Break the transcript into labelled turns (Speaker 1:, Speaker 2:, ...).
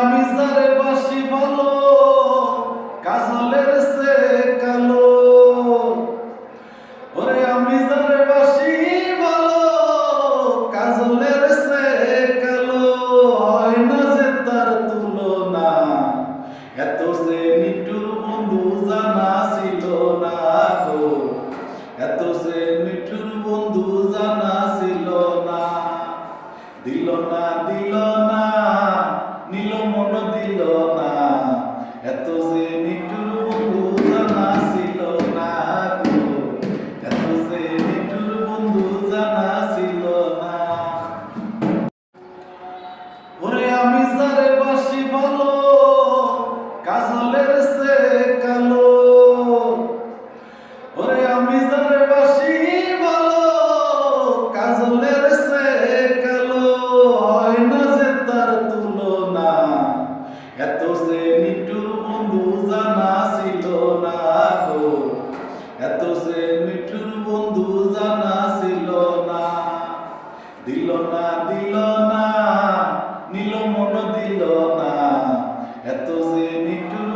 Speaker 1: আমি যারে বাসি ভালো কাজলের সে কালো। ওরে আমি যারে বাসি ভালো কাজলের সে কালো। হয় না যে তার তুলনা, এত যে নিঠুর বন্ধু জানা ছিল না গো, এত যে নিঠুর বন্ধু জানা ছিল না। দিল না দিল না নীল মন দিল না, এত যে নিঠুর বন্ধু জানা ছিল না গো, এত যে নিঠুর বন্ধু জানা ছিল না। ওরে আমি যারে বাসি ভালো কাজলের সে কালো। ওরে আমি যারে বাসি ভালো কাজলের সে কালো। হয় না যে তার তুলনা, এত যে নিঠুর বন্ধু জানা ছিল না গো, এত যে নিঠুর বন্ধু জানা ছিল না। দিল না দিল না নীল মন দিল না, এত যে নিঠুর